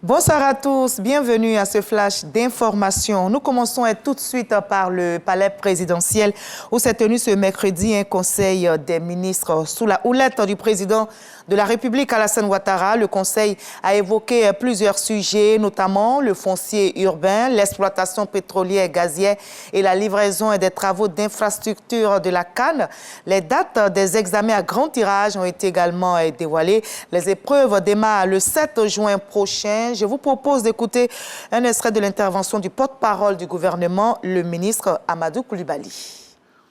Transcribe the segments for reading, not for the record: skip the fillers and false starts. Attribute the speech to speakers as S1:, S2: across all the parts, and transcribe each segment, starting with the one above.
S1: Bonsoir à tous, bienvenue à ce flash d'information. Nous commençons tout de suite par le palais présidentiel où s'est tenu ce mercredi un conseil des ministres sous la houlette du président de la République, Alassane Ouattara. Le conseil a évoqué plusieurs sujets, notamment le foncier urbain, l'exploitation pétrolière et gazière et la livraison des travaux d'infrastructure de la CAN. Les dates des examens à grand tirage ont été également dévoilées. Les épreuves démarrent le 7 juin prochain. Je vous propose d'écouter un extrait de l'intervention du porte-parole du gouvernement, le ministre Amadou Coulibaly.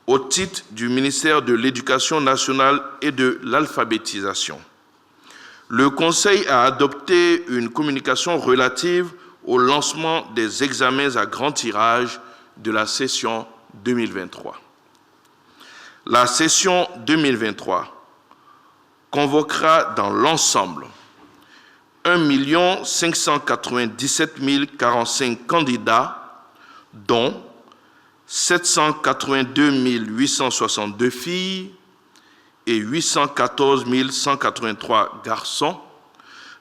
S2: Au titre du ministère de l'Éducation nationale et de l'alphabétisation, le Conseil a adopté une communication relative au lancement des examens à grand tirage de la session 2023. La session 2023 convoquera dans l'ensemble 1 597 045 candidats, dont 782 862 filles et 814 183 garçons,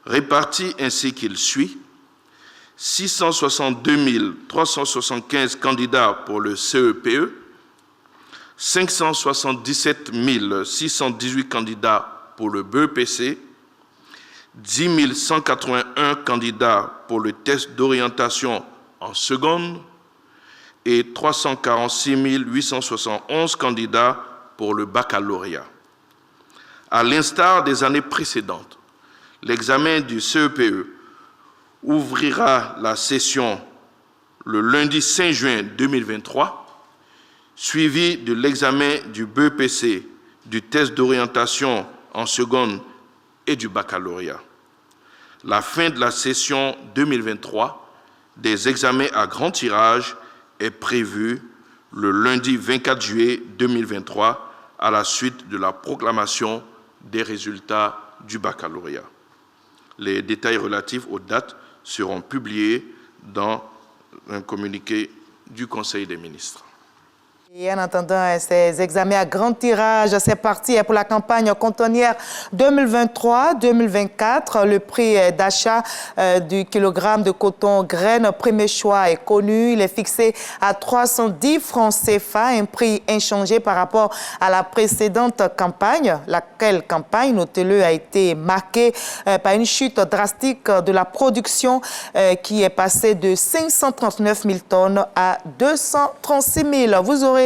S2: répartis ainsi qu'il suit: 662 375 candidats pour le CEPE, 577 618 candidats pour le BEPC, 10 181 candidats pour le test d'orientation en seconde et 346 871 candidats pour le baccalauréat. À l'instar des années précédentes, l'examen du CEPE ouvrira la session le lundi 5 juin 2023, suivi de l'examen du BEPC, du test d'orientation en seconde et du baccalauréat. La fin de la session 2023 des examens à grand tirage est prévue le lundi 24 juillet 2023 à la suite de la proclamation des résultats du baccalauréat. Les détails relatifs aux dates seront publiés dans un communiqué du Conseil des ministres.
S1: Et en attendant ces examens à grand tirage, c'est parti pour la campagne cantonnière 2023-2024. Le prix d'achat du kilogramme de coton graines premier choix est connu. Il est fixé à 310 francs CFA, un prix inchangé par rapport à la précédente campagne. Laquelle campagne, notez-le, a été marquée par une chute drastique de la production qui est passée de 539 000 tonnes à 236 000. Vous aurez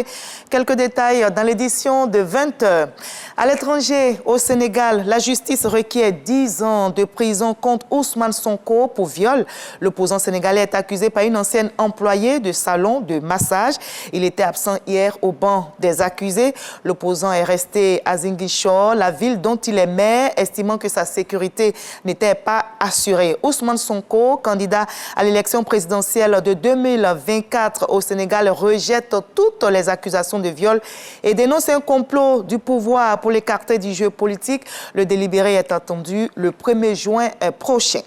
S1: quelques détails dans l'édition de 20h. À l'étranger, au Sénégal, la justice requiert 10 ans de prison contre Ousmane Sonko pour viol. L'opposant sénégalais est accusé par une ancienne employée de salon de massage. Il était absent hier au banc des accusés. L'opposant est resté à Ziguinchor, la ville dont il est maire, estimant que sa sécurité n'était pas assurée. Ousmane Sonko, candidat à l'élection présidentielle de 2024 au Sénégal, rejette toutes les accusations de viol et dénonce un complot du pouvoir pour l'écarter du jeu politique. Le délibéré est attendu le 1er juin prochain.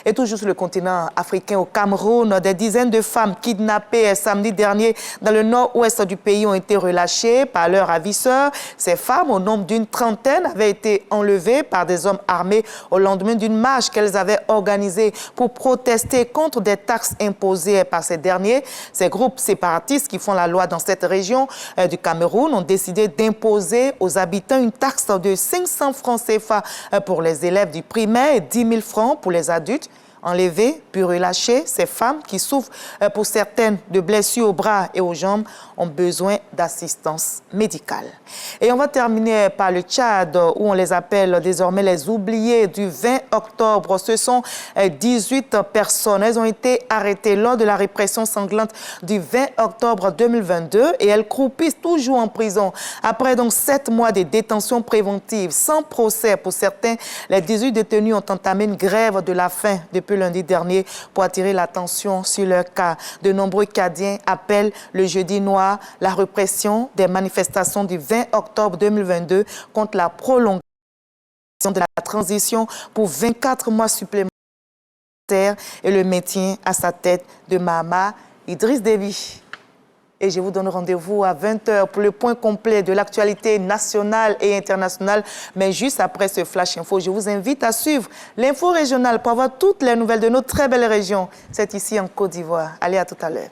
S1: Et toujours sur le continent africain, au Cameroun, des dizaines de femmes kidnappées samedi dernier dans le nord-ouest du pays ont été relâchées par leurs ravisseurs. Ces femmes, au nombre d'une trentaine, avaient été enlevées par des hommes armés au lendemain d'une marche qu'elles avaient organisée pour protester contre des taxes imposées par ces derniers. Ces groupes séparatistes qui font la loi dans cette région du Cameroun ont décidé d'imposer aux habitants une taxe de 500 francs CFA pour les élèves du primaire et 10 000 francs pour les adultes. Enlevées puis relâchées, ces femmes qui souffrent pour certaines de blessures aux bras et aux jambes ont besoin d'assistance médicale. Et on va terminer par le Tchad où on les appelle désormais les oubliés du 20 octobre. Ce sont 18 personnes. Elles ont été arrêtées lors de la répression sanglante du 20 octobre 2022 et elles croupissent toujours en prison. Après donc 7 mois de détention préventive sans procès pour certains, les 18 détenus ont entamé une grève de la faim depuis lundi dernier pour attirer l'attention sur leur cas. De nombreux Cadiens appellent le jeudi noir la répression des manifestations du 20 octobre 2022 contre la prolongation de la transition pour 24 mois supplémentaires et le maintien à sa tête de Mahama Idriss Déby. Et je vous donne rendez-vous à 20 h pour le point complet de l'actualité nationale et internationale. Mais juste après ce Flash Info, je vous invite à suivre l'info régionale pour avoir toutes les nouvelles de nos très belles régions. C'est ici en Côte d'Ivoire. Allez, à tout à l'heure.